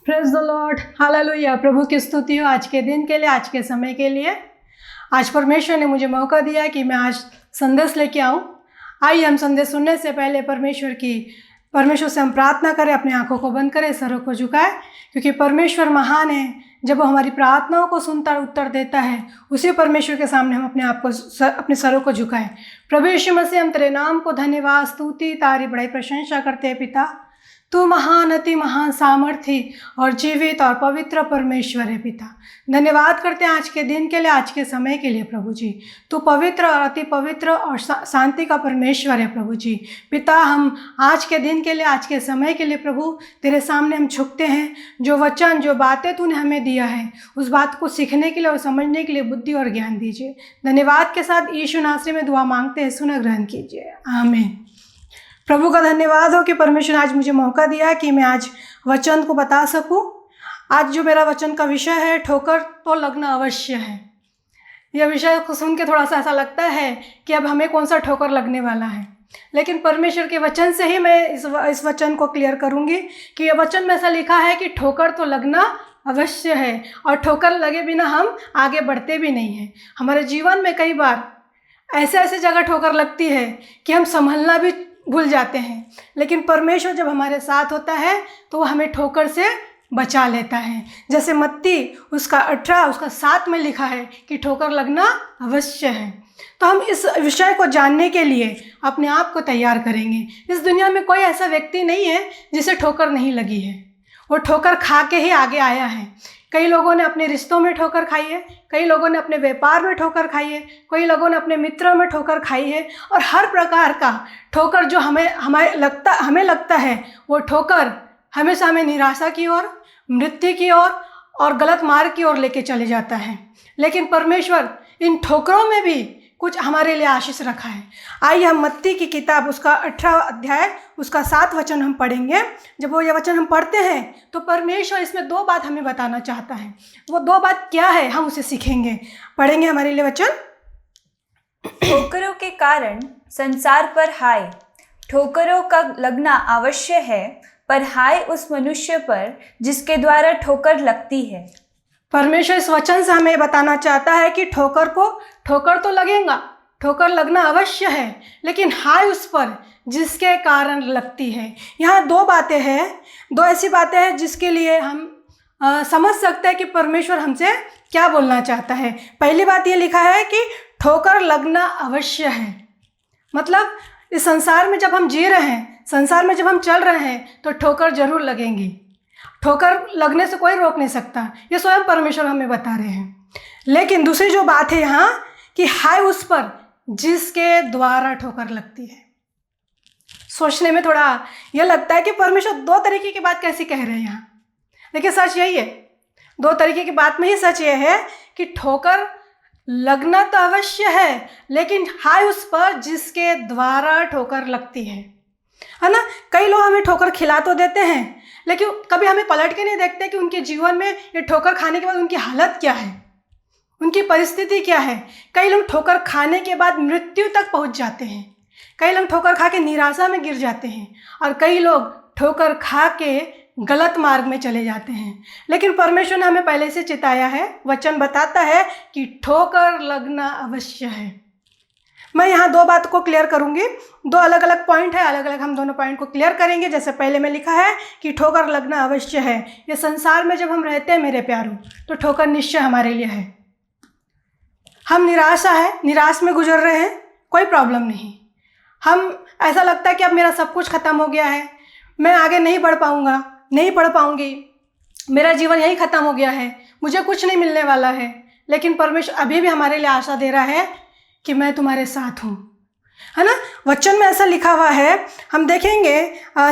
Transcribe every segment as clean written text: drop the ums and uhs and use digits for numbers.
Praise the Lord, hallelujah. प्रभु की स्तुति हो आज के दिन के लिए, आज के समय के लिए। आज परमेश्वर ने मुझे मौका दिया कि मैं आज संदेश लेके आऊँ। आइए हम संदेश सुनने से पहले परमेश्वर से हम प्रार्थना करें। अपनी आंखों को बंद करें, सरों को झुकाएं, क्योंकि परमेश्वर महान है। जब वो हमारी प्रार्थनाओं को सुनता उत्तर देता है, उसी परमेश्वर के सामने हम अपने सरों को झुकाएं। प्रभु यीशु मसीह, हम तेरे नाम को धन्यवाद, स्तुति, तारीफ, बड़ाई, प्रशंसा करते हैं। पिता, तू महान, अति महान, सामर्थी और जीवित और पवित्र परमेश्वर है। पिता, धन्यवाद करते हैं आज के दिन के लिए, आज के समय के लिए। प्रभु जी, तू पवित्र और अति पवित्र और शांति का परमेश्वर है। प्रभु जी, पिता, हम आज के दिन के लिए, आज के समय के लिए प्रभु तेरे सामने हम झुकते हैं। जो वचन, जो बातें तूने हमें दिया है, उस बात को सीखने के लिए और समझने के लिए बुद्धि और ज्ञान दीजिए। धन्यवाद के साथ यीशु नासरी में दुआ मांगते हैं, सुना ग्रहण कीजिए, आमीन। प्रभु का धन्यवाद हो कि परमेश्वर आज मुझे मौका दिया कि मैं आज वचन को बता सकूं। आज जो मेरा वचन का विषय है, ठोकर तो लगना अवश्य है। यह विषय को सुन के थोड़ा सा ऐसा लगता है कि अब हमें कौन सा ठोकर लगने वाला है, लेकिन परमेश्वर के वचन से ही मैं इस वचन को क्लियर करूंगी कि यह वचन में ऐसा लिखा है कि ठोकर तो लगना अवश्य है, और ठोकर लगे बिना हम आगे बढ़ते भी नहीं हैं। हमारे जीवन में कई बार ऐसे जगह ठोकर लगती है कि हम संभलना भी भूल जाते हैं, लेकिन परमेश्वर जब हमारे साथ होता है तो वो हमें ठोकर से बचा लेता है। जैसे मत्ती उसका 18 उसका 7 में लिखा है कि ठोकर लगना अवश्य है। तो हम इस विषय को जानने के लिए अपने आप को तैयार करेंगे। इस दुनिया में कोई ऐसा व्यक्ति नहीं है जिसे ठोकर नहीं लगी है। वो ठोकर खा के ही आगे आया है। कई लोगों ने अपने रिश्तों में ठोकर खाई है, कई लोगों ने अपने व्यापार में ठोकर खाई है, कई लोगों ने अपने मित्रों में ठोकर खाई है। और हर प्रकार का ठोकर जो हमें लगता है, वो ठोकर हमेशा हमें निराशा की ओर, मृत्यु की ओर और गलत मार्ग की ओर लेके चले जाता है। लेकिन परमेश्वर इन ठोकरों में भी कुछ हमारे लिए आशीष रखा है। आइए हम मत्ती की किताब उसका 18 अध्याय उसका 7 वचन हम पढ़ेंगे। जब वो ये वचन हम पढ़ते हैं तो परमेश्वर इसमें 2 बात हमें बताना चाहता है। वो 2 बात क्या है, हम उसे सीखेंगे। पढ़ेंगे हमारे लिए वचन। ठोकरों के कारण संसार पर हाय, ठोकरों का लगना अवश्य है, पर हाय उस मनुष्य पर जिसके द्वारा ठोकर लगती है। परमेश्वर इस वचन से हमें बताना चाहता है कि ठोकर तो लगेगा, ठोकर लगना अवश्य है, लेकिन हाय उस पर जिसके कारण लगती है। यहाँ 2 बातें हैं, 2 ऐसी बातें हैं जिसके लिए हम समझ सकते हैं कि परमेश्वर हमसे क्या बोलना चाहता है। पहली बात ये लिखा है कि ठोकर लगना अवश्य है। मतलब इस संसार में जब हम जी रहे हैं, संसार में जब हम चल रहे हैं, तो ठोकर जरूर लगेंगी। ठोकर लगने से कोई रोक नहीं सकता, ये स्वयं परमेश्वर हमें बता रहे हैं। लेकिन दूसरी जो बात है यहाँ कि हाय उस पर जिसके द्वारा ठोकर लगती है। सोचने में थोड़ा यह लगता है कि परमेश्वर 2 तरीके की बात कैसी कह रहे हैं यहाँ, लेकिन सच यही है। 2 तरीके की बात में ही सच ये है कि ठोकर लगना तो अवश्य है, लेकिन हाय उस पर जिसके द्वारा ठोकर लगती है ना। कई लोग हमें ठोकर खिला तो देते हैं, लेकिन कभी हमें पलट के नहीं देखते कि उनके जीवन में ये ठोकर खाने के बाद उनकी हालत क्या है, उनकी परिस्थिति क्या है। कई लोग ठोकर खाने के बाद मृत्यु तक पहुंच जाते हैं, कई लोग ठोकर खा के निराशा में गिर जाते हैं, और कई लोग ठोकर खा के गलत मार्ग में चले जाते हैं। लेकिन परमेश्वर ने हमें पहले से चेताया है, वचन बताता है कि ठोकर लगना अवश्य है। मैं यहाँ 2 बात को क्लियर करूँगी। 2 अलग अलग पॉइंट है, अलग अलग हम दोनों पॉइंट को क्लियर करेंगे। जैसे पहले में लिखा है कि ठोकर लगना अवश्य है। ये संसार में जब हम रहते हैं मेरे प्यारों, तो ठोकर निश्चय हमारे लिए है। हम निराश में गुजर रहे हैं, कोई प्रॉब्लम नहीं। हम ऐसा लगता है कि अब मेरा सब कुछ ख़त्म हो गया है, मैं आगे नहीं बढ़ पाऊँगा, नहीं पढ़ पाऊँगी, मेरा जीवन यही ख़त्म हो गया है, मुझे कुछ नहीं मिलने वाला है। लेकिन परमेश्वर अभी भी हमारे लिए आशा दे रहा है कि मैं तुम्हारे साथ हूँ, है ना। वचन में ऐसा लिखा हुआ है, हम देखेंगे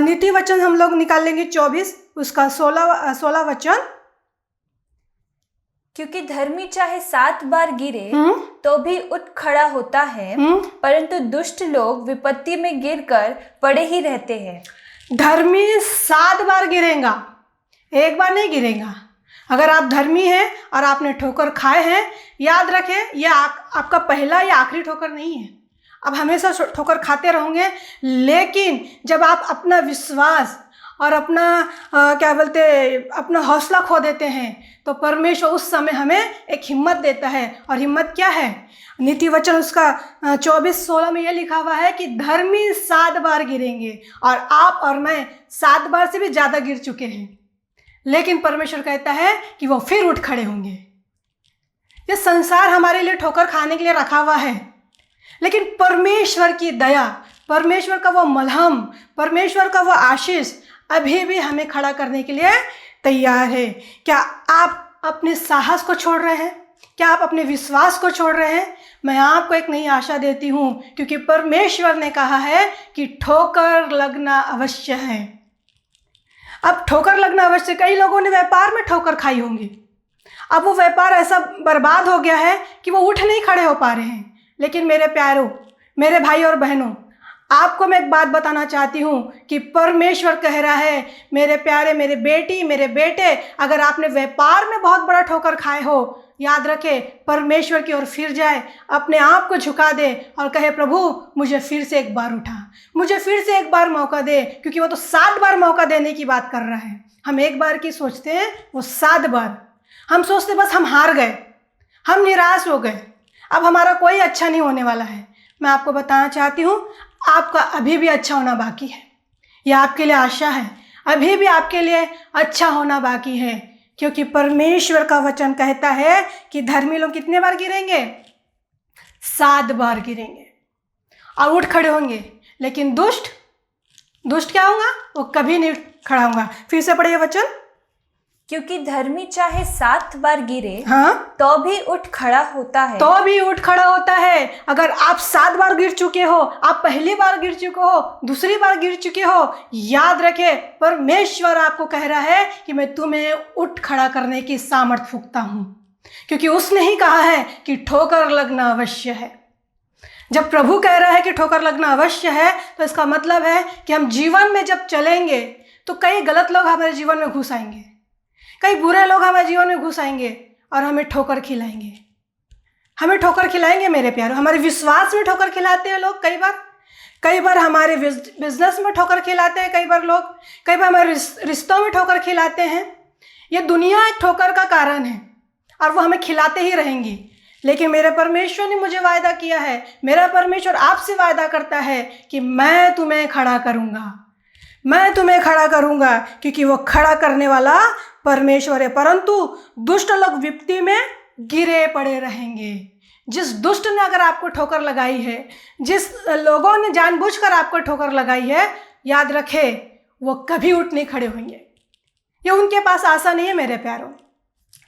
नीति वचन हम लोग निकाल लेंगे 24 उसका 16 वचन। क्योंकि धर्मी चाहे 7 बार गिरे तो भी उठ खड़ा होता है, परंतु दुष्ट लोग विपत्ति में गिरकर पड़े ही रहते हैं। धर्मी 7 बार गिरेगा, 1 बार नहीं गिरेगा। अगर आप धर्मी हैं और आपने ठोकर खाए हैं, याद रखें यह आपका पहला या आखिरी ठोकर नहीं है। आप हमेशा ठोकर खाते रहोगे, लेकिन जब आप अपना विश्वास और अपना अपना हौसला खो देते हैं, तो परमेश्वर उस समय हमें एक हिम्मत देता है। और हिम्मत क्या है? नीति वचन उसका 24:16 में यह लिखा हुआ है कि धर्मी 7 बार गिरेंगे, और आप और मैं 7 बार से भी ज़्यादा गिर चुके हैं, लेकिन परमेश्वर कहता है कि वो फिर उठ खड़े होंगे। ये संसार हमारे लिए ठोकर खाने के लिए रखा हुआ है, लेकिन परमेश्वर की दया, परमेश्वर का वो मलहम, परमेश्वर का वो आशीष अभी भी हमें खड़ा करने के लिए तैयार है। क्या आप अपने साहस को छोड़ रहे हैं? क्या आप अपने विश्वास को छोड़ रहे हैं? मैं आपको एक नई आशा देती हूँ, क्योंकि परमेश्वर ने कहा है कि ठोकर लगना अवश्य है। अब ठोकर लगना अवश्य, कई लोगों ने व्यापार में ठोकर खाई होंगी। अब वो व्यापार ऐसा बर्बाद हो गया है कि वो उठ नहीं खड़े हो पा रहे हैं। लेकिन मेरे प्यारों, मेरे भाई और बहनों, आपको मैं एक बात बताना चाहती हूँ कि परमेश्वर कह रहा है, मेरे प्यारे, मेरे बेटी, मेरे बेटे, अगर आपने व्यापार में बहुत बड़ा ठोकर खाए हो, याद रखे, परमेश्वर की ओर फिर जाए, अपने आप को झुका दे और कहे, प्रभु मुझे फिर से एक बार उठा, मुझे फिर से एक बार मौका दे, क्योंकि वो तो 7 बार मौका देने की बात कर रहा है। हम एक बार की सोचते हैं, वो 7 बार। हम सोचते बस हम हार गए, हम निराश हो गए, अब हमारा कोई अच्छा नहीं होने वाला है। मैं आपको बताना चाहती हूँ, आपका अभी भी अच्छा होना बाकी है। यह आपके लिए आशा है, अभी भी आपके लिए अच्छा होना बाकी है, क्योंकि परमेश्वर का वचन कहता है कि धर्मी लोग कितने बार गिरेंगे? 7 बार गिरेंगे और उठ खड़े होंगे। लेकिन दुष्ट क्या होगा? वो कभी नहीं खड़ा होगा। फिर से पढ़िए वचन। क्योंकि धर्मी चाहे 7 बार गिरे, हाँ, तो भी उठ खड़ा होता है। तो भी उठ खड़ा होता है। अगर आप 7 बार गिर चुके हो, आप पहली बार गिर चुके हो, दूसरी बार गिर चुके हो, याद रखे, परमेश्वर आपको कह रहा है कि मैं तुम्हें उठ खड़ा करने की सामर्थ फूंकता हूँ, क्योंकि उसने ही कहा है कि ठोकर लगना अवश्य है। जब प्रभु कह रहा है कि ठोकर लगना अवश्य है, तो इसका मतलब है कि हम जीवन में जब चलेंगे तो कई गलत लोग हमारे जीवन में घुस आएंगे, कई बुरे लोग हमारे जीवन में घुस आएंगे और हमें ठोकर खिलाएंगे। हमें ठोकर खिलाएंगे मेरे प्यारों। हमारे विश्वास में ठोकर खिलाते हैं लोग, कई बार हमारे बिजनेस में ठोकर खिलाते हैं, कई बार हमारे रिश्तों में ठोकर खिलाते हैं। ये दुनिया एक ठोकर का कारण है और वो हमें खिलाते ही रहेंगी। लेकिन मेरे परमेश्वर ने मुझे वायदा किया है, मेरा परमेश्वर आपसे वायदा करता है कि मैं तुम्हें खड़ा करूँगा, मैं तुम्हें खड़ा करूँगा, क्योंकि वो खड़ा करने वाला परमेश्वर है। परंतु दुष्ट लोग विपत्ति में गिरे पड़े रहेंगे। जिस दुष्ट ने अगर आपको ठोकर लगाई है, जिस लोगों ने जानबूझकर आपको ठोकर लगाई है, याद रखे, वो कभी उठ नहीं खड़े होंगे। ये उनके पास आशा नहीं है मेरे प्यारों,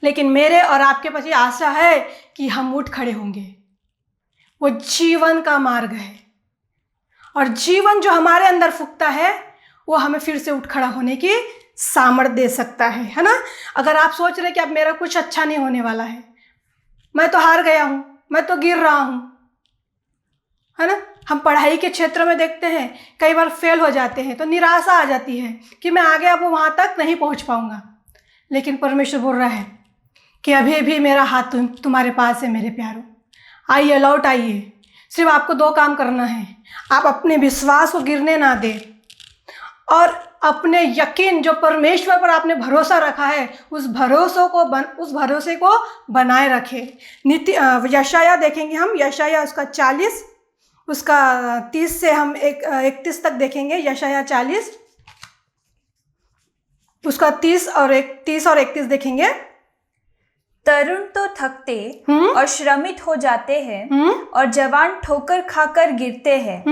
लेकिन मेरे और आपके पास ये आशा है कि हम उठ खड़े होंगे। वो जीवन का मार्ग है, और जीवन जो हमारे अंदर फूंकता है वो हमें फिर से उठ खड़ा होने की सामर्थ्य दे सकता है ना। अगर आप सोच रहे कि अब मेरा कुछ अच्छा नहीं होने वाला है, मैं तो हार गया हूँ, मैं तो गिर रहा हूँ, है ना। हम पढ़ाई के क्षेत्र में देखते हैं, कई बार फेल हो जाते हैं तो निराशा आ जाती है कि मैं आगे अब वहाँ तक नहीं पहुँच पाऊँगा। लेकिन परमेश्वर बोल रहा है कि अभी भी मेरा हाथ तुम्हारे पास है मेरे प्यारों। आइए, लौट आइए। सिर्फ आपको 2 काम करना है। आप अपने विश्वास को गिरने ना दें, और अपने यकीन जो परमेश्वर पर आपने भरोसा रखा है, उस भरोसे को बनाए रखें। यशाया देखेंगे हम, यशाया उसका 40, उसका 30 से हम 31 तक देखेंगे। यशाया 40 उसका 30 और 31 देखेंगे। तरुण तो थकते और श्रमित हो जाते हैं, और जवान ठोकर खाकर गिरते हैं,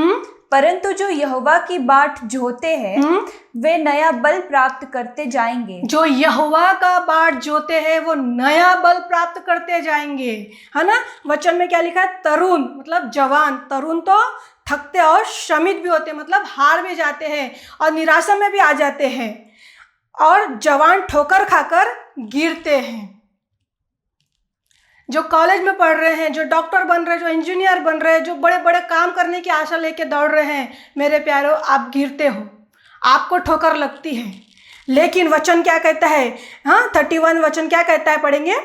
परंतु जो यहोवा की बाट जोते हैं वे नया बल प्राप्त करते जाएंगे। जो यहोवा का बाट जोते हैं वो नया बल प्राप्त करते जाएंगे, है ना। वचन में क्या लिखा है? तरुण मतलब जवान। तरुण तो थकते और श्रमित भी होते, मतलब हार भी जाते हैं और निराशा में भी आ जाते हैं, और जवान ठोकर खाकर गिरते हैं। जो कॉलेज में पढ़ रहे हैं, जो डॉक्टर बन रहे हैं, जो इंजीनियर बन रहे हैं, जो बड़े बड़े काम करने की आशा लेके दौड़ रहे हैं, मेरे प्यारों, आप गिरते हो, आपको ठोकर लगती है। लेकिन वचन क्या कहता है? 31 वचन क्या कहता है? पढ़ेंगे।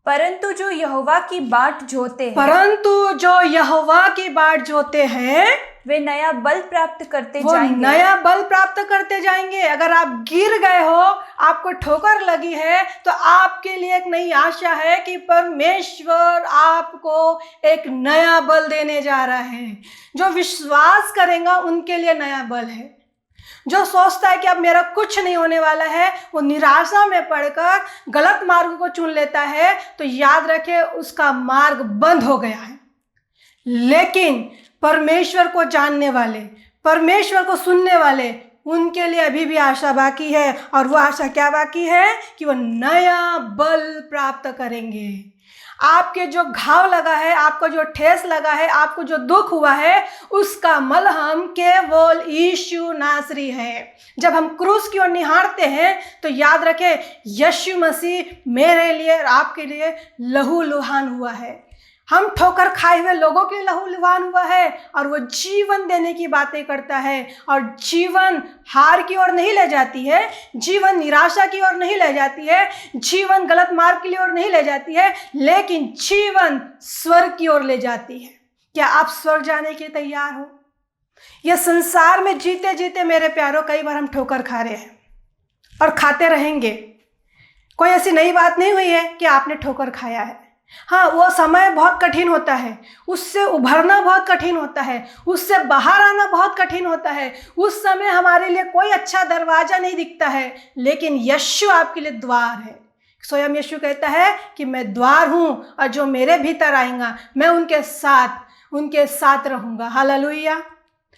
परंतु जो यहोवा की बाट जोते हैं, परंतु जो यहोवा की बाट जोते हैं वे नया बल प्राप्त करते वो जाएंगे। नया बल प्राप्त करते जाएंगे। अगर आप गिर गए हो, आपको ठोकर लगी है, तो आपके लिए एक नई आशा है कि परमेश्वर आपको एक नया बल देने जा रहा है। जो विश्वास करेगा उनके लिए नया बल है। जो सोचता है कि अब मेरा कुछ नहीं होने वाला है, वो निराशा में पड़कर गलत मार्ग को चुन लेता है, तो याद रखे उसका मार्ग बंद हो गया है। लेकिन परमेश्वर को जानने वाले, परमेश्वर को सुनने वाले, उनके लिए अभी भी आशा बाकी है। और वो आशा क्या बाकी है? कि वो नया बल प्राप्त करेंगे। आपके जो घाव लगा है, आपको जो ठेस लगा है, आपको जो दुख हुआ है, उसका मलहम केवल यीशु नासरी है। जब हम क्रूस की ओर निहारते हैं तो याद रखें, यीशु मसीह मेरे लिए और आपके लिए लहू लुहान हुआ है। हम ठोकर खाए हुए लोगों के लिए लहू लुहान हुआ है, और वो जीवन देने की बातें करता है। और जीवन हार की ओर नहीं ले जाती है, जीवन निराशा की ओर नहीं ले जाती है, जीवन गलत मार्ग की ओर नहीं ले जाती है, लेकिन जीवन स्वर्ग की ओर ले जाती है। क्या आप स्वर्ग जाने के लिए तैयार हो? यह संसार में जीते जीते मेरे प्यारों, कई बार हम ठोकर खा रहे हैं और खाते रहेंगे। कोई ऐसी नई बात नहीं हुई है कि आपने ठोकर खाया है। हाँ, वो समय बहुत कठिन होता है, उससे उभरना बहुत कठिन होता है, उससे बाहर आना बहुत कठिन होता है। उस समय हमारे लिए कोई अच्छा दरवाजा नहीं दिखता है, लेकिन यीशु आपके लिए द्वार है। स्वयं यीशु कहता है कि मैं द्वार हूँ, और जो मेरे भीतर आएगा मैं उनके साथ रहूँगा। Hallelujah,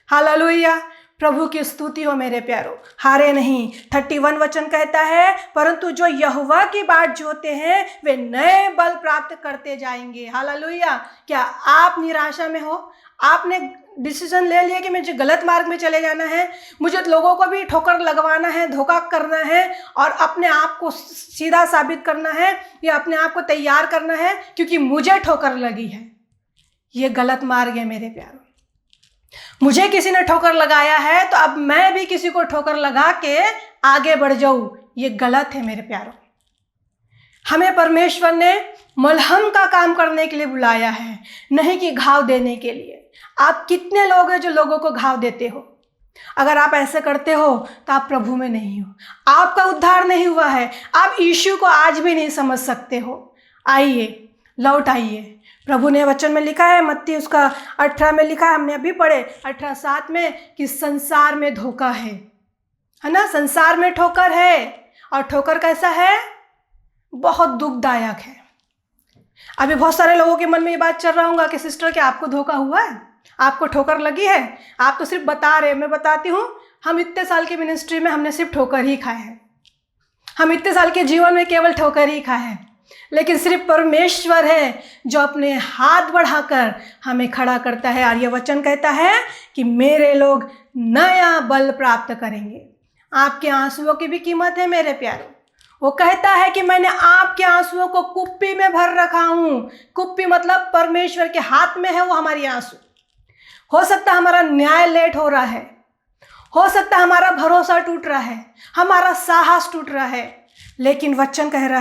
hallelujah. प्रभु की स्तुति हो मेरे प्यारो। हारे नहीं। 31 वचन कहता है, परंतु जो यहोवा की बाट जोते हैं वे नए बल प्राप्त करते जाएंगे। हालेलुया। क्या आप निराशा में हो? आपने डिसीजन ले लिया कि मुझे गलत मार्ग में चले जाना है, मुझे लोगों को भी ठोकर लगवाना है, धोखा करना है, और अपने आप को सीधा साबित करना है, या अपने आप को तैयार करना है क्योंकि मुझे ठोकर लगी है। ये गलत मार्ग है मेरे प्यारो। मुझे किसी ने ठोकर लगाया है तो अब मैं भी किसी को ठोकर लगा के आगे बढ़ जाऊं, ये गलत है मेरे प्यारों। हमें परमेश्वर ने मलहम का काम करने के लिए बुलाया है, नहीं कि घाव देने के लिए। आप कितने लोग हैं जो लोगों को घाव देते हो? अगर आप ऐसे करते हो तो आप प्रभु में नहीं हो, आपका उद्धार नहीं हुआ है, आप यीशु को आज भी नहीं समझ सकते हो। आइए, लौट आइए। प्रभु ने वचन में लिखा है, मत्ती उसका 18 में लिखा है, हमने अभी पढ़े 18:7 में, कि संसार में धोखा है ना? संसार में ठोकर है, और ठोकर कैसा है? बहुत दुखदायक है। अभी बहुत सारे लोगों के मन में ये बात चल रहा होगा कि सिस्टर, क्या आपको धोखा हुआ है? आपको ठोकर लगी है? आप तो सिर्फ बता रहे हैं। मैं बताती हूँ, हम इतने साल की मिनिस्ट्री में हमने सिर्फ ठोकर ही खाए हैं। हम इतने साल के जीवन में केवल ठोकर ही खाए हैं, लेकिन सिर्फ परमेश्वर है जो अपने हाथ बढ़ाकर हमें खड़ा करता है। और यह वचन कहता है कि मेरे लोग नया बल प्राप्त करेंगे। आपके आंसुओं की भी कीमत है मेरे प्यारों। वो कहता है कि मैंने आपके आंसुओं को कुप्पी में भर रखा हूँ। कुप्पी मतलब परमेश्वर के हाथ में है वो हमारी आंसू। हो सकता है हमारा न्याय लेट हो रहा है, हो सकता है हमारा भरोसा टूट रहा है, हमारा साहस टूट रहा है, लेकिन वचन कह रहा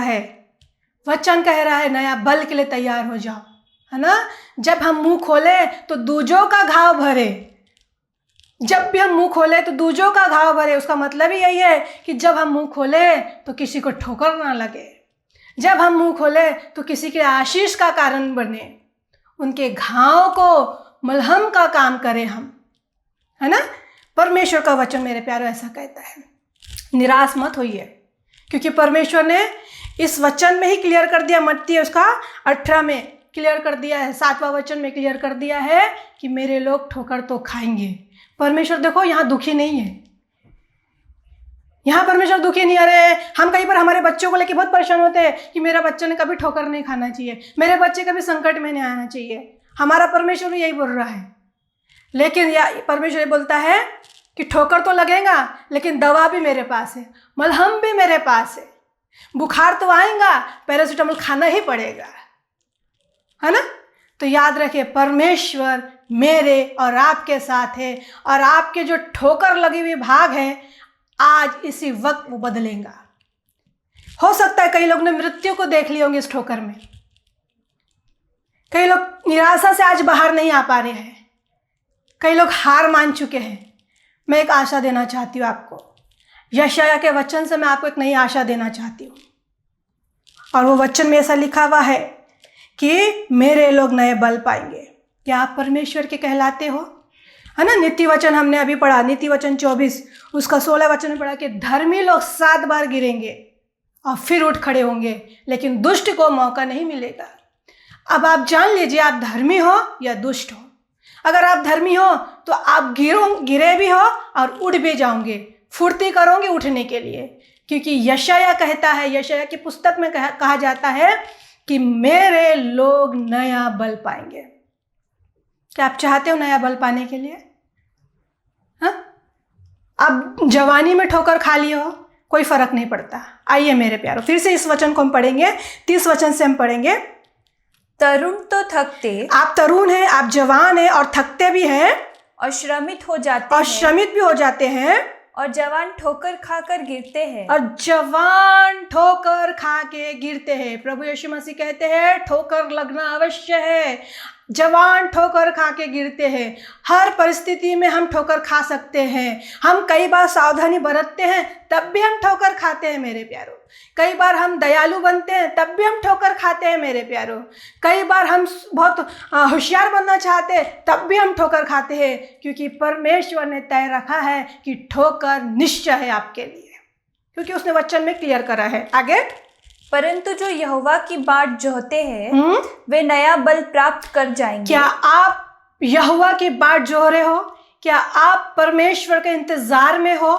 है नया बल के लिए तैयार हो जाओ, है ना? जब हम मुंह खोले तो दूजों का घाव भरे। जब भी हम मुंह खोले तो दूजों का घाव भरे। उसका मतलब ही यही है कि जब हम मुंह खोले तो किसी को ठोकर ना लगे, जब हम मुंह खोले तो किसी के आशीष का कारण बने, उनके घाव को मलहम का काम करें हम, है ना? परमेश्वर का वचन मेरे प्यारों ऐसा कहता है। निराश मत होइए, क्योंकि परमेश्वर ने इस वचन में ही क्लियर कर दिया। मत्ती उसका 18 में क्लियर कर दिया है, 7वां वचन में क्लियर कर दिया है कि मेरे लोग ठोकर तो खाएंगे। परमेश्वर देखो यहाँ दुखी नहीं है, यहाँ परमेश्वर दुखी नहीं। अरे हम कई बार हमारे बच्चों को लेकर बहुत परेशान होते हैं कि मेरा बच्चे ने कभी ठोकर नहीं खाना चाहिए, मेरे बच्चे कभी संकट में नहीं आना चाहिए। हमारा परमेश्वर यही बोल रहा है, लेकिन परमेश्वर ये बोलता है कि ठोकर तो लगेगा, लेकिन दवा भी मेरे पास है, मलहम भी मेरे पास है। बुखार तो आएगा, पैरासीटामोल खाना ही पड़ेगा, है ना? तो याद रखिए, परमेश्वर मेरे और आपके साथ है, और आपके जो ठोकर लगी हुई भाग है आज इसी वक्त वो बदलेगा। हो सकता है कई लोग ने मृत्यु को देख लिए होंगे इस ठोकर में, कई लोग निराशा से आज बाहर नहीं आ पा रहे हैं, कई लोग हार मान चुके हैं। मैं एक आशा देना चाहती हूँ आपको। यशायाह के वचन से मैं आपको एक नई आशा देना चाहती हूँ, और वो वचन में ऐसा लिखा हुआ है कि मेरे लोग नए बल पाएंगे। क्या आप परमेश्वर के कहलाते हो? है ना, नीति वचन हमने अभी पढ़ा, नीति वचन 24 उसका 16 वचन में पढ़ा कि धर्मी लोग 7 बार गिरेंगे और फिर उठ खड़े होंगे, लेकिन दुष्ट को मौका नहीं मिलेगा। अब आप जान लीजिए, आप धर्मी हो या दुष्ट हो। अगर आप धर्मी हो तो आप गिरे भी हो और उठ भी जाओगे, फुर्ती करोगे उठने के लिए, क्योंकि यशायाह कहता है, यशायाह की पुस्तक में कहा जाता है कि मेरे लोग नया बल पाएंगे। क्या आप चाहते हो नया बल पाने के लिए? हाँ, अब जवानी में ठोकर खा लियो हो, कोई फर्क नहीं पड़ता। आइए मेरे प्यारो, फिर से इस वचन को हम पढ़ेंगे। 30 वचन से हम पढ़ेंगे। तरुण तो थकते, आप तरुण हैं, आप जवान हैं और थकते भी हैं और श्रमित हो जाते और हैं, श्रमित भी हो जाते हैं, और जवान ठोकर खाकर गिरते हैं। और जवान ठोकर खा के गिरते हैं। प्रभु यीशु मसीह कहते हैं ठोकर लगना अवश्य है। जवान ठोकर खा के गिरते हैं। हर परिस्थिति में हम ठोकर खा सकते हैं। हम कई बार सावधानी बरतते हैं, तब भी हम ठोकर खाते हैं मेरे प्यारो। कई बार हम दयालु बनते हैं, तब भी हम ठोकर खाते हैं मेरे प्यारो। कई बार हम बहुत होशियार बनना चाहते हैं, तब भी हम ठोकर खाते हैं, क्योंकि परमेश्वर ने तय रखा है कि ठोकर निश्चय है आपके लिए, क्योंकि उसने वचन में क्लियर करा है। आगे, परंतु जो यहोवा की बाट जोहते हैं वे नया बल प्राप्त कर जाएंगे। क्या आप यहोवा की बाट जोह रहे हो? क्या आप परमेश्वर के इंतजार में हो?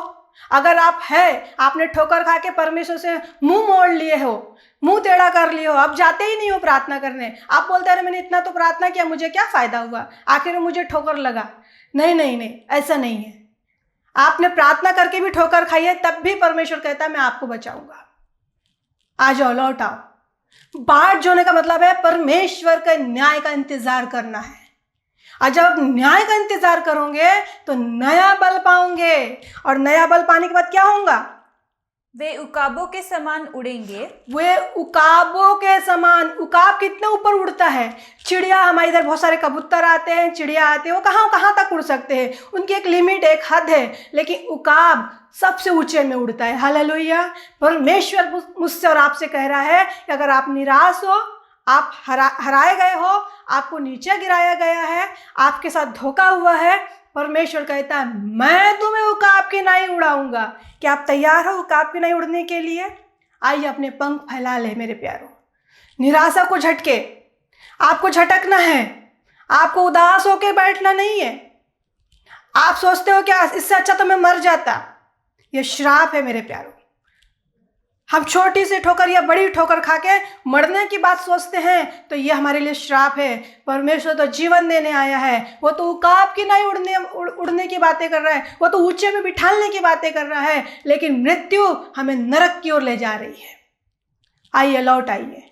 अगर आप है, आपने ठोकर खा के परमेश्वर से मुंह मोड़ लिए हो, मुंह टेढ़ा कर लिए हो, आप जाते ही नहीं हो प्रार्थना करने। आप बोलते हैं मैंने इतना तो प्रार्थना किया, मुझे क्या फायदा हुआ, आखिर में मुझे ठोकर लगा। नहीं नहीं नहीं, ऐसा नहीं है। आपने प्रार्थना करके भी ठोकर खाई है, तब भी परमेश्वर कहता है मैं आपको बचाऊंगा। आ जाओ, लौट आओ। बाट जोने का मतलब है परमेश्वर के न्याय का इंतजार करना है। और जब न्याय का इंतजार करोगे तो नया बल पाओगे, और नया बल पाने के बाद क्या होगा? वे उकाबों के समान उड़ेंगे। वे उकाबों के समान। उकाब कितने ऊपर उड़ता है? चिड़िया, हमारे इधर बहुत सारे कबूतर आते हैं, चिड़िया आते हैं, वो कहाँ तक उड़ सकते हैं, उनकी एक लिमिट, एक हद है, लेकिन उकाब सबसे ऊंचे में उड़ता है। हालेलुया। परमेश्वर मुझसे और आपसे कह रहा है कि अगर आप निराश हो, आप हराए गए हो, आपको नीचे गिराया गया है, आपके साथ धोखा हुआ है, परमेश्वर कहता है मैं तुम्हें उकाब की नाई उड़ाऊंगा। क्या आप तैयार हो उकाब की नाई उड़ने के लिए? आइए अपने पंख फैला ले मेरे प्यारों। निराशा को झटके, आपको झटकना है, आपको उदास होकर बैठना नहीं है। आप सोचते हो क्या इससे अच्छा तो मैं मर जाता। यह श्राप है मेरे प्यारों। हम छोटी सी ठोकर या बड़ी ठोकर खा के मरने की बात सोचते हैं, तो ये हमारे लिए श्राप है। परमेश्वर तो जीवन देने आया है। वो तो उकाब की नहीं उड़ने की बातें कर रहा है, वो तो ऊंचे में बिठाने की बातें कर रहा है, लेकिन मृत्यु हमें नरक की ओर ले जा रही है। आइए, लौट आइए,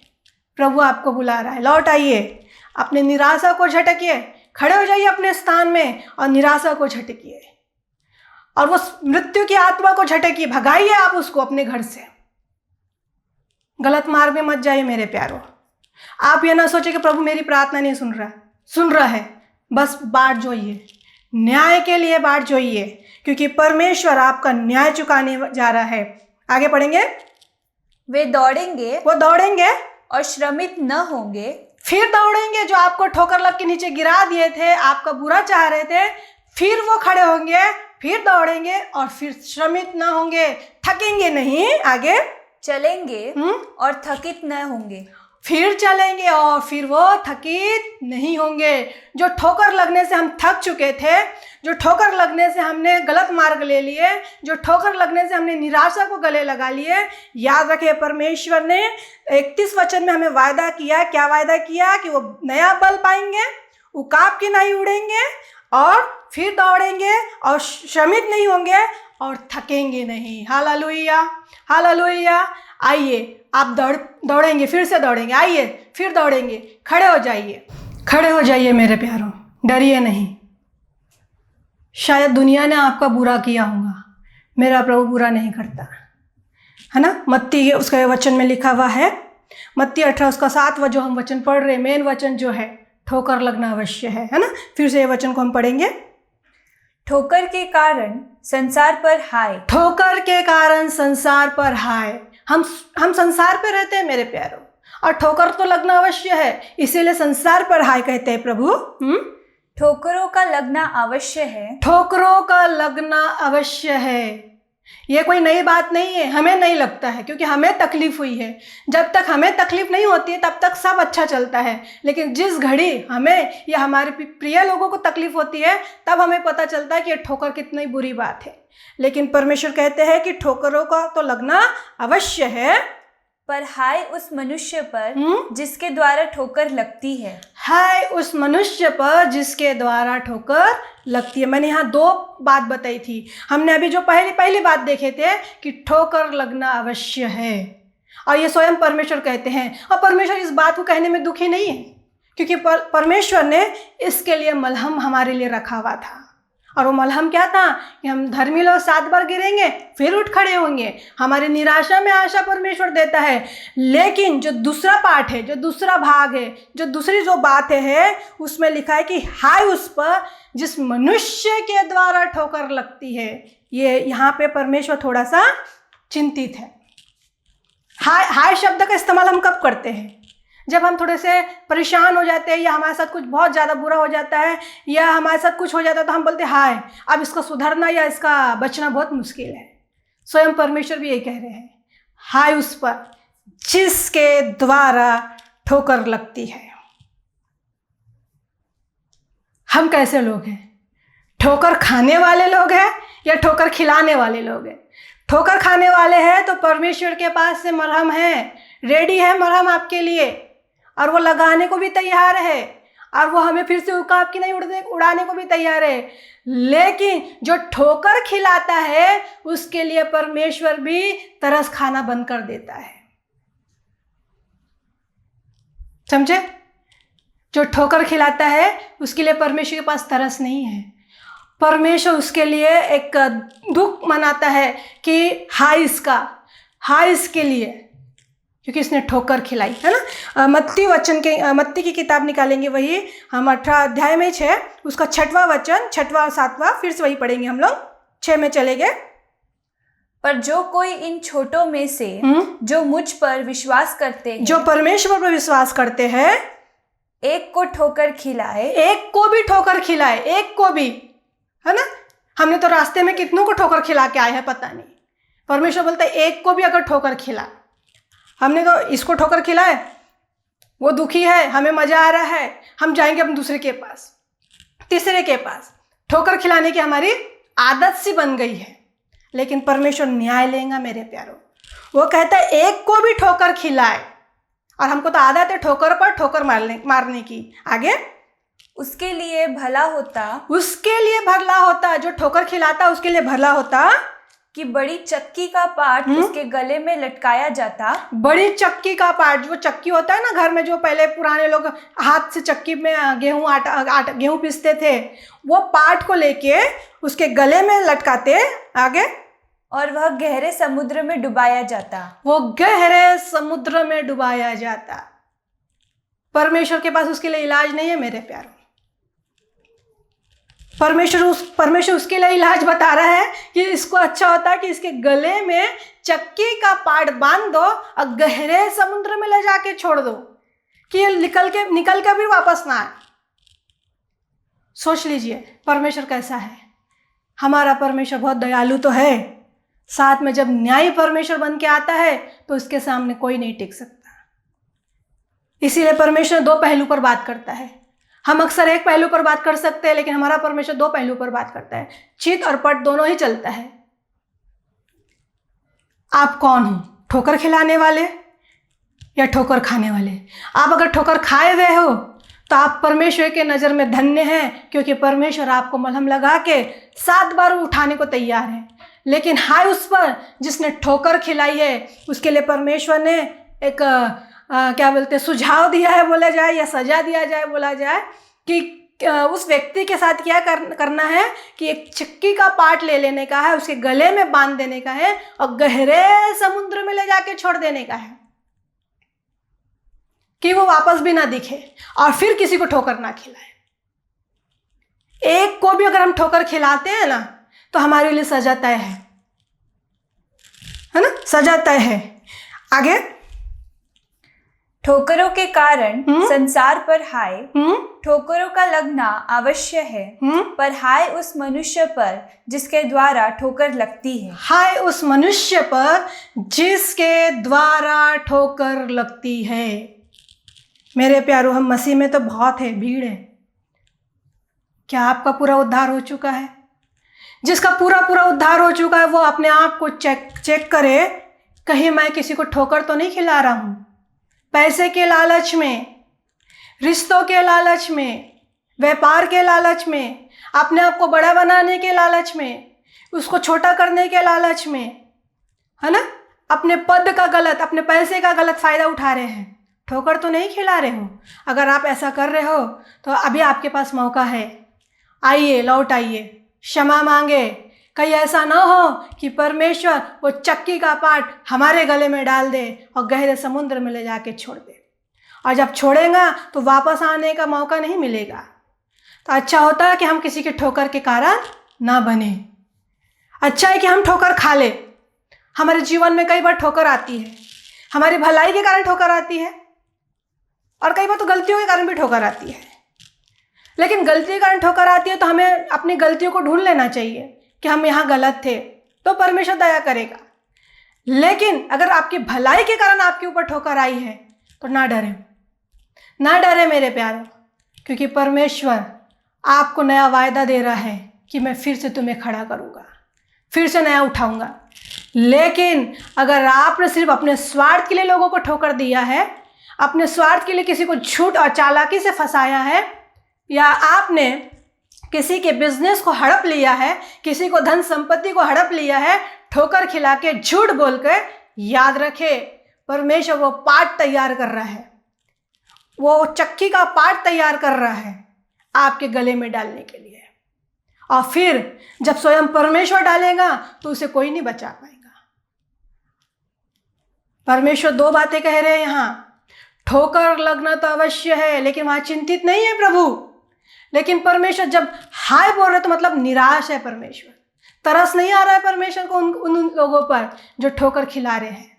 प्रभु आपको बुला रहा है। लौट आइए, अपने निराशा को झटकिए, खड़े हो जाइए अपने स्थान में और निराशा को झटकिए, और वो मृत्यु की आत्मा को झटकिए, भगाइए आप उसको अपने घर से। गलत मार्ग में मत जाइए मेरे प्यारों। आप ये ना सोचे कि प्रभु मेरी प्रार्थना नहीं सुन रहा, सुन रहा है। बस बाट जोइए, न्याय के लिए बाट जोइए, क्योंकि परमेश्वर आपका न्याय चुकाने जा रहा है। आगे पढ़ेंगे। वे दौड़ेंगे, वो दौड़ेंगे और श्रमित न होंगे। फिर दौड़ेंगे, जो आपको ठोकर लग के नीचे गिरा दिए थे, आपका बुरा चाह रहे थे, फिर वो खड़े होंगे, फिर दौड़ेंगे और फिर श्रमित न होंगे, थकेंगे नहीं। आगे चलेंगे और थकित न होंगे। फिर चलेंगे और फिर वो थकित नहीं होंगे। जो ठोकर लगने से हम थक चुके थे, जो ठोकर लगने से हमने गलत मार्ग ले लिए, जो ठोकर लगने से हमने निराशा को गले लगा लिए, याद रखिए परमेश्वर ने 31 वचन में हमें वायदा किया। क्या वायदा किया? कि वो नया बल पाएंगे, उकाब की नहीं उड़ेंगे, और फिर दौड़ेंगे और श्रमित नहीं होंगे और थकेंगे नहीं। Hallelujah, hallelujah. आइए, आप दौड़ेंगे, फिर से दौड़ेंगे। आइए, फिर दौड़ेंगे। खड़े हो जाइए, खड़े हो जाइए मेरे प्यारों, डरिए नहीं। शायद दुनिया ने आपका बुरा किया होगा, मेरा प्रभु बुरा नहीं करता, है ना। मत्ती उसका वचन में लिखा हुआ है, मत्ती 18 उसका 7वां जो हम वचन पढ़ रहे, मेन वचन जो है, ठोकर लगना अवश्य है ना। फिर से ये वचन को हम पढ़ेंगे। ठोकर के कारण संसार पर हाय। ठोकर के कारण संसार पर हाय। हम संसार पे रहते हैं मेरे प्यारों, और ठोकर तो लगना अवश्य है, इसीलिए संसार पर हाय कहते हैं प्रभु। ठोकरों का लगना अवश्य है। ठोकरों का लगना अवश्य है। ये कोई नई बात नहीं है, हमें नहीं लगता है क्योंकि हमें तकलीफ हुई है। जब तक हमें तकलीफ नहीं होती है तब तक सब अच्छा चलता है, लेकिन जिस घड़ी हमें या हमारे प्रिय लोगों को तकलीफ होती है तब हमें पता चलता है कि ये ठोकर कितनी बुरी बात है। लेकिन परमेश्वर कहते हैं कि ठोकरों का तो लगना अवश्य है, पर हाय उस मनुष्य पर जिसके द्वारा ठोकर लगती है। हाय उस मनुष्य पर जिसके द्वारा ठोकर लगती है। मैंने यहाँ दो बात बताई थी। हमने अभी जो पहली बात देखे थे कि ठोकर लगना अवश्य है, और ये स्वयं परमेश्वर कहते हैं। और परमेश्वर इस बात को कहने में दुखी नहीं है, क्योंकि परमेश्वर ने इसके लिए मलहम हमारे लिए रखा हुआ था। और वो मलहम क्या था कि हम धर्मी लोग 7 बार गिरेंगे फिर उठ खड़े होंगे। हमारी निराशा में आशा परमेश्वर देता है, लेकिन जो दूसरा पार्ट है, जो दूसरा भाग है, जो दूसरी जो बात है, उसमें लिखा है कि हाय उस पर जिस मनुष्य के द्वारा ठोकर लगती है। ये यहाँ पे परमेश्वर थोड़ा सा चिंतित है। हाय शब्द का इस्तेमाल हम कब करते हैं? जब हम थोड़े से परेशान हो जाते हैं, या हमारे साथ कुछ बहुत ज़्यादा बुरा हो जाता है, या हमारे साथ कुछ हो जाता है, तो हम बोलते हैं हाय, अब इसका सुधरना या इसका बचना बहुत मुश्किल है। स्वयं परमेश्वर भी यही कह रहे हैं, हाय उस पर जिसके द्वारा ठोकर लगती है। हम कैसे लोग हैं? ठोकर खाने वाले लोग हैं या ठोकर खिलाने वाले लोग हैं? ठोकर खाने वाले हैं तो परमेश्वर के पास से मरहम है, रेडी है मरहम आपके लिए, और वो लगाने को भी तैयार है, और वो हमें फिर से उकाब की नहीं उड़ाने को भी तैयार है। लेकिन जो ठोकर खिलाता है उसके लिए परमेश्वर भी तरस खाना बंद कर देता है। समझे? जो ठोकर खिलाता है उसके लिए परमेश्वर के पास तरस नहीं है। परमेश्वर उसके लिए एक दुख मनाता है कि हाय इसके लिए, क्योंकि इसने ठोकर खिलाई, है ना। मत्ती की किताब निकालेंगे, वही हम 18 अध्याय में 6 उसका 6वां वचन, 6वां और 7वां फिर से वही पढ़ेंगे हम लोग। 6 में चले गए। पर जो कोई इन छोटों में से जो मुझ पर विश्वास करते हैं, जो परमेश्वर पर विश्वास करते हैं, एक को ठोकर खिलाए, एक को भी ठोकर खिलाए, एक को भी, है ना। हमने तो रास्ते में कितनों को ठोकर खिला के आए हैं पता नहीं। परमेश्वर बोलता है एक को भी अगर ठोकर खिला, हमने तो इसको ठोकर खिलाए, वो दुखी है, हमें मजा आ रहा है, हम जाएंगे अपने दूसरे के पास, तीसरे के पास। ठोकर खिलाने की हमारी आदत सी बन गई है। लेकिन परमेश्वर न्याय लेगा मेरे प्यारों। वो कहता है एक को भी ठोकर खिलाए, और हमको तो आदत है ठोकर पर ठोकर मारने की। आगे, उसके लिए भला होता, उसके लिए भला होता, जो ठोकर खिलाता उसके लिए भला होता कि बड़ी चक्की का पाट उसके गले में लटकाया जाता। बड़ी चक्की का पाट, जो चक्की होता है ना घर में, जो पहले पुराने लोग हाथ से चक्की में गेहूं पीसते थे, वो पाट को लेके उसके गले में लटकाते। आगे, और वह गहरे समुद्र में डुबाया जाता। वो गहरे समुद्र में डुबाया जाता। परमेश्वर के पास उसके लिए इलाज नहीं है मेरे प्यारों। परमेश्वर उसके लिए इलाज बता रहा है कि इसको अच्छा होता है कि इसके गले में चक्की का पाट बांध दो और गहरे समुद्र में ले जाके छोड़ दो, कि ये निकल के भी वापस ना आए। सोच लीजिए परमेश्वर कैसा है। हमारा परमेश्वर बहुत दयालु तो है, साथ में जब न्यायी परमेश्वर बन के आता है तो उसके सामने कोई नहीं टिक सकता। इसीलिए परमेश्वर 2 पहलू पर बात करता है। हम अक्सर एक पहलू पर बात कर सकते हैं, लेकिन हमारा परमेश्वर 2 पहलू पर बात करता है। चित और पट दोनों ही चलता है। आप कौन हो? ठोकर खिलाने वाले या ठोकर खाने वाले? आप अगर ठोकर खाए हुए हो तो आप परमेश्वर के नज़र में धन्य हैं, क्योंकि परमेश्वर आपको मलहम लगा के 7 बार उठाने को तैयार है। लेकिन हाय उस पर जिसने ठोकर खिलाई है, उसके लिए परमेश्वर ने एक क्या बोलते हैं, सुझाव दिया है बोला जाए, या सजा दिया जाए बोला जाए, कि उस व्यक्ति के साथ क्या करना है कि एक चक्की का पार्ट ले लेने का है, उसके गले में बांध देने का है और गहरे समुद्र में ले जाके छोड़ देने का है, कि वो वापस भी ना दिखे और फिर किसी को ठोकर ना खिलाए। एक को भी अगर हम ठोकर खिलाते हैं ना तो हमारे लिए सजा तय है ना, सजा तय है। आगे, ठोकरों के कारण संसार पर हाय, ठोकरों का लगना अवश्य है, पर हाय उस मनुष्य पर जिसके द्वारा ठोकर लगती है। हाय उस मनुष्य पर जिसके द्वारा ठोकर लगती है। मेरे प्यारो, हम मसीह में तो बहुत है, भीड़ है। क्या आपका पूरा उद्धार हो चुका है? जिसका पूरा उद्धार हो चुका है वो अपने आप को चेक करे, कहीं मैं किसी को ठोकर तो नहीं खिला रहा हूँ। पैसे के लालच में, रिश्तों के लालच में, व्यापार के लालच में, अपने आप को बड़ा बनाने के लालच में, उसको छोटा करने के लालच में, है ना, अपने पद का गलत, अपने पैसे का गलत फ़ायदा उठा रहे हैं। ठोकर तो नहीं खिला रहे हो। अगर आप ऐसा कर रहे हो तो अभी आपके पास मौका है, आइए, लौट आइए, क्षमा मांगे। कहीं ऐसा ना हो कि परमेश्वर वो चक्की का पाट हमारे गले में डाल दे और गहरे समुद्र में ले जाके छोड़ दे, और जब छोड़ेगा तो वापस आने का मौका नहीं मिलेगा। तो अच्छा होता है कि हम किसी के ठोकर के कारण ना बने। अच्छा है कि हम ठोकर खा ले। हमारे जीवन में कई बार ठोकर आती है, हमारी भलाई के कारण ठोकर आती है, और कई बार तो गलतियों के कारण भी ठोकर आती है। लेकिन गलती के कारण ठोकर आती है तो हमें अपनी गलतियों को ढूंढ लेना चाहिए कि हम यहाँ गलत थे, तो परमेश्वर दया करेगा। लेकिन अगर आपकी भलाई के कारण आपके ऊपर ठोकर आई है तो ना डरें, ना डरे मेरे प्यारे, क्योंकि परमेश्वर आपको नया वायदा दे रहा है कि मैं फिर से तुम्हें खड़ा करूँगा, फिर से नया उठाऊँगा। लेकिन अगर आपने सिर्फ अपने स्वार्थ के लिए लोगों को ठोकर दिया है, अपने स्वार्थ के लिए किसी को झूठ और चालाकी से फंसाया है, या आपने किसी के बिजनेस को हड़प लिया है, किसी को धन संपत्ति को हड़प लिया है, ठोकर खिला के, झूठ बोल के, याद रखे परमेश्वर वो पाट तैयार कर रहा है, वो चक्की का पाट तैयार कर रहा है आपके गले में डालने के लिए। और फिर जब स्वयं परमेश्वर डालेगा तो उसे कोई नहीं बचा पाएगा। परमेश्वर दो बातें कह रहे हैं यहाँ, ठोकर लगना तो अवश्य है, लेकिन वहाँ चिंतित नहीं है प्रभु। लेकिन परमेश्वर जब हाय बोल रहे तो मतलब निराश है परमेश्वर, तरस नहीं आ रहा है परमेश्वर को उन लोगों पर जो ठोकर खिला रहे हैं,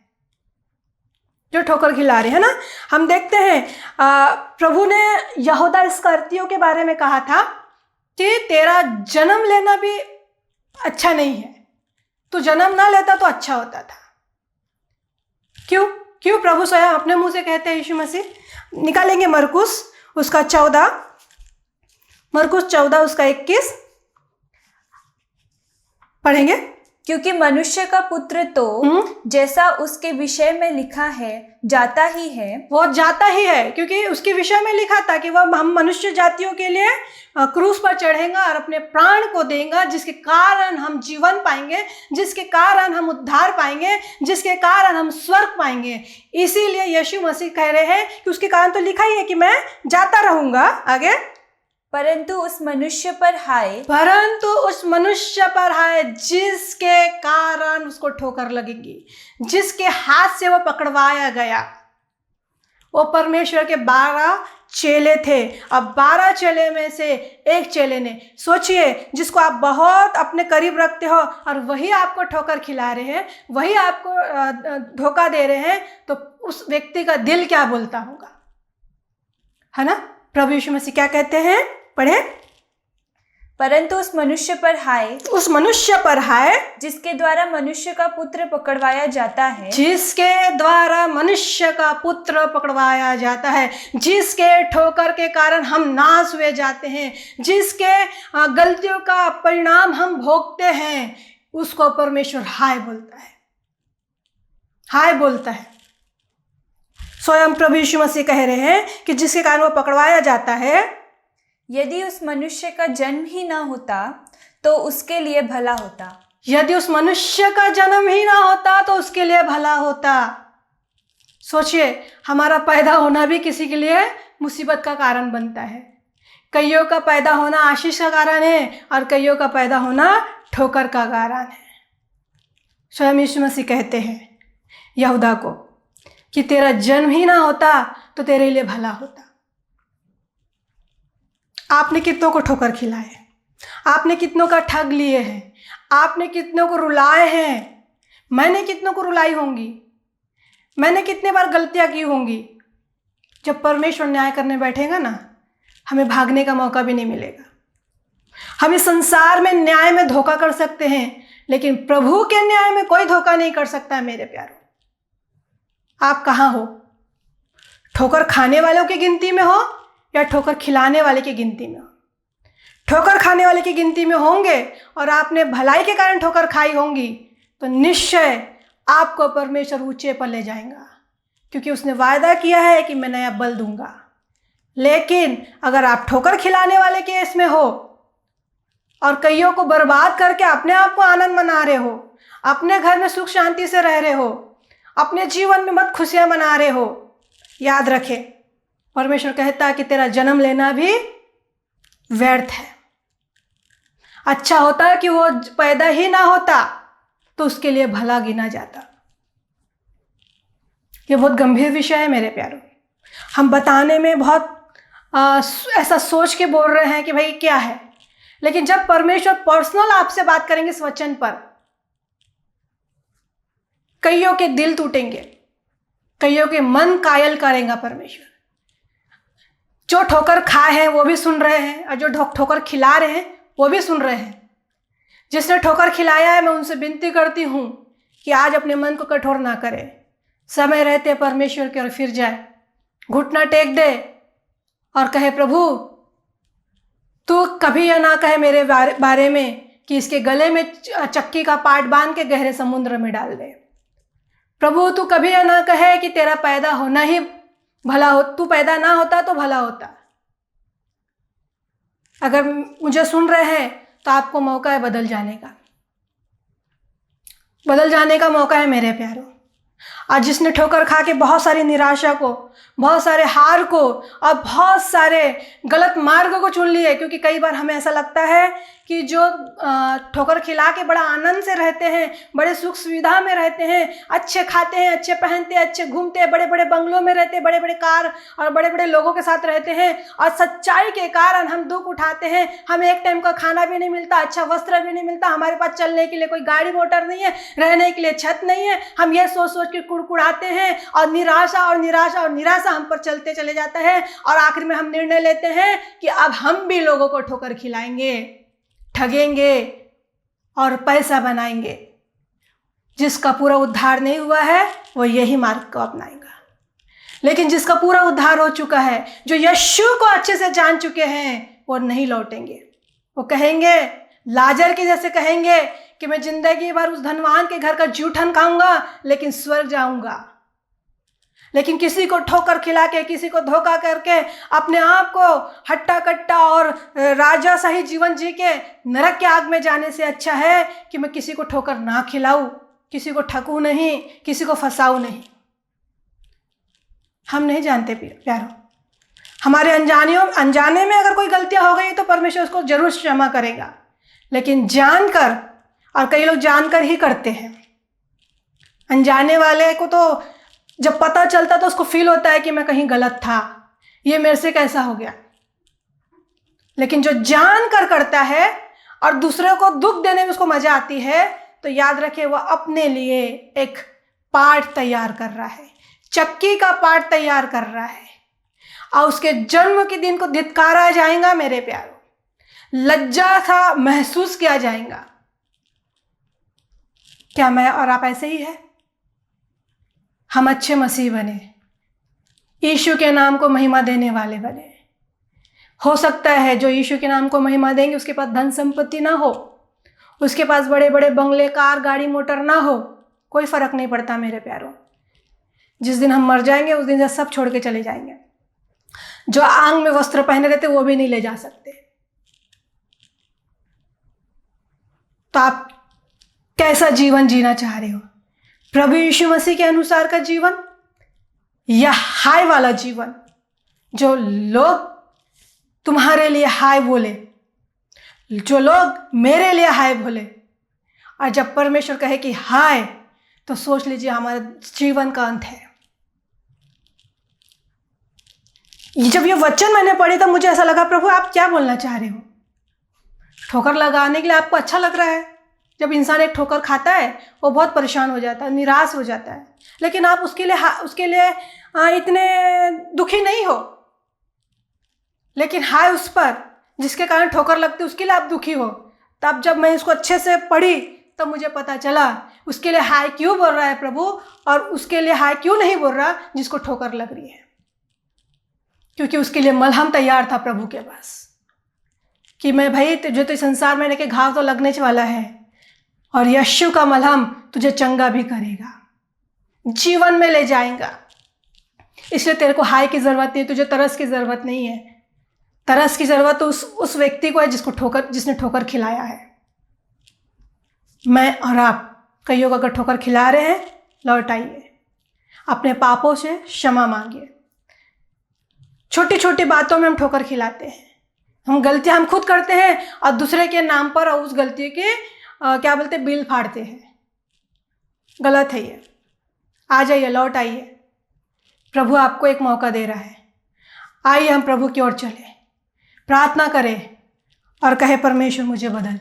जो ठोकर खिला रहे हैं ना। हम देखते हैं प्रभु ने यहूदा इस्करियोती के बारे में कहा था कि तेरा जन्म लेना भी अच्छा नहीं है, तू जन्म ना लेता तो अच्छा होता था। क्यों प्रभु स्वयं अपने मुंह से कहते हैं, यीशु मसीह। निकालेंगे मरकुस उसका 14 उसका 21 पढ़ेंगे। क्योंकि मनुष्य का पुत्र तो जैसा उसके विषय में लिखा है जाता ही है, वो जाता ही है, क्योंकि उसके विषय में लिखा था कि वह हम मनुष्य जातियों के लिए क्रूस पर चढ़ेगा और अपने प्राण को देगा, जिसके कारण हम जीवन पाएंगे, जिसके कारण हम उद्धार पाएंगे, जिसके कारण हम स्वर्ग पाएंगे। इसीलिए यीशु मसीह कह रहे हैं कि उसके कारण तो लिखा ही है कि मैं जाता रहूंगा। आगे, परंतु उस मनुष्य पर हाय, परंतु उस मनुष्य पर हाय जिसके कारण उसको ठोकर लगेगी, जिसके हाथ से वो पकड़वाया गया। वो परमेश्वर के 12 चेले थे। अब 12 चेले में से एक चेले ने, सोचिए, जिसको आप बहुत अपने करीब रखते हो और वही आपको ठोकर खिला रहे हैं, वही आपको धोखा दे रहे हैं, तो उस व्यक्ति का दिल क्या बोलता होगा, है ना। प्रभु यीशु मसीह क्या कहते हैं, पढ़े। परंतु उस मनुष्य पर हाय, उस मनुष्य पर हाय जिसके द्वारा मनुष्य का पुत्र पकड़वाया जाता है, जिसके द्वारा मनुष्य का पुत्र पकड़वाया जाता है, जिसके ठोकर के कारण हम नाश हुए जाते हैं, जिसके गलतियों का परिणाम हम भोगते हैं, उसको परमेश्वर हाय बोलता है, हाय बोलता है। स्वयं प्रभु यीशु मसीह कह रहे हैं कि जिसके कारण वो पकड़वाया जाता है, यदि उस मनुष्य का जन्म ही ना होता तो उसके लिए भला होता। यदि उस मनुष्य का जन्म ही ना होता तो उसके लिए भला होता। सोचिए, हमारा पैदा होना भी किसी के लिए मुसीबत का कारण बनता है। कईयों का पैदा होना आशीष का कारण है और कईयों का पैदा होना ठोकर का कारण है। स्वयं यीशु मसीह कहते हैं यहूदा को कि तेरा जन्म ही ना होता तो तेरे लिए भला होता। आपने कितनों को ठोकर खिलाए, आपने कितनों का ठग लिए हैं, आपने कितनों को रुलाए हैं, मैंने कितनों को रुलाई होंगी, मैंने कितने बार गलतियां की होंगी। जब परमेश्वर न्याय करने बैठेगा ना, हमें भागने का मौका भी नहीं मिलेगा। हम इस संसार में न्याय में धोखा कर सकते हैं, लेकिन प्रभु के न्याय में कोई धोखा नहीं कर सकता है। मेरे प्यारों, आप कहाँ हो? ठोकर खाने वालों की गिनती में हो या ठोकर खिलाने वाले की गिनती में हो? ठोकर खाने वाले की गिनती में होंगे और आपने भलाई के कारण ठोकर खाई होंगी, तो निश्चय आपको परमेश्वर ऊंचे पर ले जाएगा, क्योंकि उसने वायदा किया है कि मैं नया बल दूंगा। लेकिन अगर आप ठोकर खिलाने वाले केस में हो और कईयों को बर्बाद करके अपने आप को आनंद मना रहे हो, अपने घर में सुख शांति से रह रहे हो, अपने जीवन में मत खुशियां मना रहे हो, याद रखे परमेश्वर कहता है कि तेरा जन्म लेना भी व्यर्थ है। अच्छा होता है कि वो पैदा ही ना होता तो उसके लिए भला गिना जाता। ये बहुत गंभीर विषय है मेरे प्यारों। हम बताने में बहुत ऐसा सोच के बोल रहे हैं कि भाई क्या है, लेकिन जब परमेश्वर पर्सनल आपसे बात करेंगे इस वचन पर, कईयों के दिल टूटेंगे, कईयों के मन कायल करेगा परमेश्वर। जो ठोकर खाए हैं वो भी सुन रहे हैं, और जो ठोकर खिला रहे हैं वो भी सुन रहे हैं। जिसने ठोकर खिलाया है, मैं उनसे विनती करती हूँ कि आज अपने मन को कठोर ना करे, समय रहते परमेश्वर की ओर फिर जाए, घुटना टेक दे और कहे, प्रभु तू कभी यह ना कहे मेरे बारे में कि इसके गले में चक्की का पाट बांध के गहरे समुद्र में डाल दे। प्रभु तू कभी यह ना कहे कि तेरा पैदा होना ही भला हो, तू पैदा ना होता तो भला होता। अगर मुझे सुन रहे हैं तो आपको मौका है बदल जाने का, बदल जाने का मौका है मेरे प्यारों। और जिसने ठोकर खा के बहुत सारी निराशा को, बहुत सारे हार को और बहुत सारे गलत मार्ग को चुन लिए, क्योंकि कई बार हमें ऐसा लगता है कि जो ठोकर खिला के बड़ा आनंद से रहते हैं, बड़े सुख सुविधा में रहते हैं, अच्छे खाते हैं, अच्छे पहनते हैं, अच्छे घूमते हैं, बड़े बड़े बंगलों में रहते हैं, बड़े बड़े कार और बड़े बड़े लोगों के साथ रहते हैं, और सच्चाई के कारण हम दुख उठाते हैं। हमें एक टाइम का खाना भी नहीं मिलता, अच्छा वस्त्र भी नहीं मिलता, हमारे पास चलने के लिए कोई गाड़ी मोटर नहीं है, रहने के लिए छत नहीं है। हम ये सोच सोच के कुड़कुड़ाते हैं और निराशा और निराशा और निराशा हम पर चलते चले जाता है, और आखिर में हम निर्णय लेते हैं कि अब हम भी लोगों को ठोकर खिलाएंगे, ठगेंगे और पैसा बनाएंगे। जिसका पूरा उद्धार नहीं हुआ है वो यही मार्ग को अपनाएगा, लेकिन जिसका पूरा उद्धार हो चुका है, जो यीशु को अच्छे से जान चुके हैं, वो नहीं लौटेंगे। वो कहेंगे, लाजर के जैसे कहेंगे कि मैं जिंदगी भर उस धनवान के घर का जूठन खाऊंगा लेकिन स्वर्ग जाऊंगा। लेकिन किसी को ठोकर खिला के, किसी को धोखा करके अपने आप को हट्टा कट्टा और राजा सही जीवन जी के नरक के आग में जाने से अच्छा है कि मैं किसी को ठोकर ना खिलाऊं, किसी को ठकूं नहीं, किसी को फंसाऊं नहीं। हम नहीं जानते प्यारों, हमारे अनजाने में अगर कोई गलतियां हो गई तो परमेश्वर उसको जरूर क्षमा करेगा, लेकिन जानकर, और कई लोग जानकर ही करते हैं। अनजाने वाले को तो जब पता चलता तो उसको फील होता है कि मैं कहीं गलत था, ये मेरे से कैसा हो गया। लेकिन जो जानकर करता है और दूसरे को दुख देने में उसको मजा आती है, तो याद रखे वह अपने लिए एक पाठ तैयार कर रहा है, चक्की का पाठ तैयार कर रहा है, और उसके जन्म के दिन को धिक्कारा जाएगा मेरे प्यारों, लज्जा सा महसूस किया जाएगा। क्या मैं और आप ऐसे ही है? हम अच्छे मसीह बने, यीशु के नाम को महिमा देने वाले बने। हो सकता है जो यीशु के नाम को महिमा देंगे उसके पास धन संपत्ति ना हो, उसके पास बड़े बड़े बंगले, कार, गाड़ी, मोटर ना हो, कोई फर्क नहीं पड़ता मेरे प्यारों। जिस दिन हम मर जाएंगे उस दिन सब छोड़ के चले जाएंगे। जो आंग में वस्त्र पहने रहते वो भी नहीं ले जा सकते। तो आप कैसा जीवन जीना चाह रहे हो? प्रभु यीशु मसीह के अनुसार का जीवन या हाय वाला जीवन, जो लोग तुम्हारे लिए हाय बोले, जो लोग मेरे लिए हाय बोले, और जब परमेश्वर कहे कि हाय तो सोच लीजिए हमारे जीवन का अंत है। जब ये वचन मैंने पढ़ी तब मुझे ऐसा लगा, प्रभु आप क्या बोलना चाह रहे हो? ठोकर लगाने के लिए आपको अच्छा लग रहा है। जब इंसान एक ठोकर खाता है वो बहुत परेशान हो जाता है, निराश हो जाता है, लेकिन आप उसके लिए इतने दुखी नहीं हो। लेकिन हाय उस पर जिसके कारण ठोकर लगती है, उसके लिए आप दुखी हो। तब जब मैं इसको अच्छे से पढ़ी तब मुझे पता चला उसके लिए हाय क्यों बोल रहा है प्रभु, और उसके लिए हाय क्यों नहीं बोल रहा जिसको ठोकर लग रही है। क्योंकि उसके लिए मलहम तैयार था प्रभु के पास कि मैं भाई तुझे तो संसार में के घाव तो लगने वाला है, और यीशु का मलहम तुझे चंगा भी करेगा, जीवन में ले जाएगा। इसलिए तेरे को हाय की ज़रूरत नहीं, तुझे तरस की ज़रूरत नहीं है। तरस की ज़रूरत तो उस व्यक्ति को है जिसने ठोकर खिलाया है। मैं और आप कईयों को अगर ठोकर खिला रहे हैं, लौट आइए, अपने पापों से क्षमा मांगिए। छोटी छोटी बातों में हम ठोकर खिलाते हैं, हम गलतियां हम खुद करते हैं और दूसरे के नाम पर और उस गलती के बिल फाड़ते हैं। गलत है ये। आ जाइए, लौट आइए, प्रभु आपको एक मौका दे रहा है। आइए हम प्रभु की ओर चले, प्रार्थना करें और कहे परमेश्वर मुझे बदल,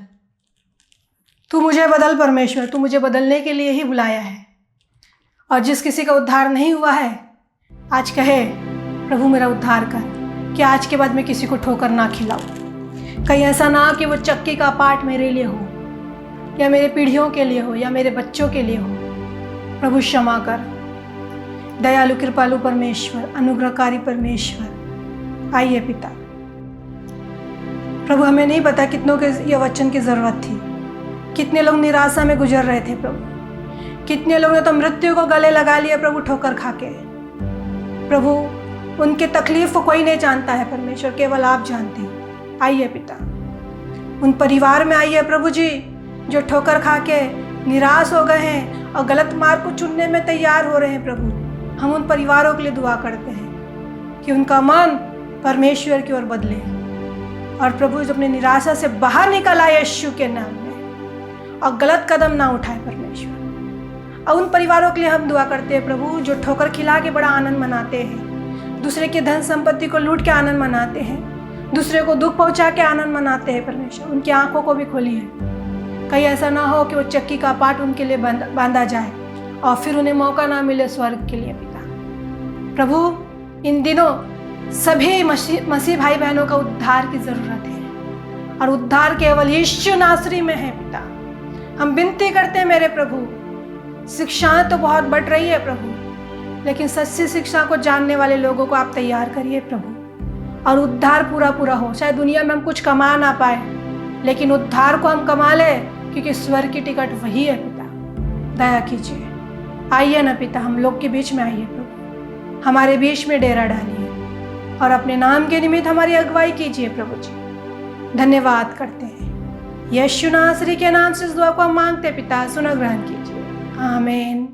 तू मुझे बदल परमेश्वर, तू मुझे बदलने के लिए ही बुलाया है। और जिस किसी का उद्धार नहीं हुआ है आज कहे प्रभु मेरा उद्धार कर, कि आज के बाद मैं किसी को ठोकर ना खिलाऊं। कहीं ऐसा ना कि वो चक्की का पाठ मेरे लिए हो, या मेरे पीढ़ियों के लिए हो, या मेरे बच्चों के लिए हो। प्रभु क्षमा कर, दयालु कृपालु परमेश्वर, अनुग्रहकारी परमेश्वर। आइए पिता, प्रभु हमें नहीं पता कितनों के ये वचन की ज़रूरत थी, कितने लोग निराशा में गुजर रहे थे प्रभु, कितने लोगों ने तो मृत्यु को गले लगा लिया प्रभु ठोकर खा के। प्रभु उनके तकलीफ को कोई नहीं जानता है परमेश्वर, केवल आप जानते हो। आइए पिता, उन परिवार में आइए प्रभु जी जो ठोकर खा के निराश हो गए हैं और गलत मार्ग को चुनने में तैयार हो रहे हैं। प्रभु हम उन परिवारों के लिए दुआ करते हैं कि उनका मन परमेश्वर की ओर बदले, और प्रभु जो अपनी निराशा से बाहर निकल आए यीशु के नाम में, और गलत कदम ना उठाए परमेश्वर। और उन परिवारों के लिए हम दुआ करते हैं प्रभु जो ठोकर खिला के बड़ा आनंद मनाते हैं, दूसरे के धन संपत्ति को लूट के आनंद मनाते हैं, दूसरे को दुख पहुंचा के आनंद मनाते हैं परमेश्वर। उनकी आंखों को भी खोलिए, कहीं ऐसा ना हो कि वो चक्की का पाट उनके लिए बांधा जाए और फिर उन्हें मौका ना मिले स्वर्ग के लिए। पिता प्रभु इन दिनों सभी मसीह भाई बहनों का उद्धार की ज़रूरत है, और उद्धार केवल यीशु नासरी में है। पिता हम विनती करते हैं मेरे प्रभु, शिक्षाएं तो बहुत बढ़ रही है प्रभु, लेकिन सच्ची शिक्षा को जानने वाले लोगों को आप तैयार करिए प्रभु, और उद्धार पूरा हो। शायद दुनिया में हम कुछ कमा ना पाए, लेकिन उद्धार को हम कमा ले, क्योंकि स्वर्ग की टिकट वही है। पिता दया कीजिए, आइए ना पिता, हम लोग के बीच में आइए प्रभु, हमारे बीच में डेरा डालिए और अपने नाम के निमित्त हमारी अगुवाई कीजिए प्रभु जी। धन्यवाद करते हैं, यीशु नासरी के नाम से इस दुआ को हम मांगते पिता, सुना ग्रहण कीजिए, आमीन।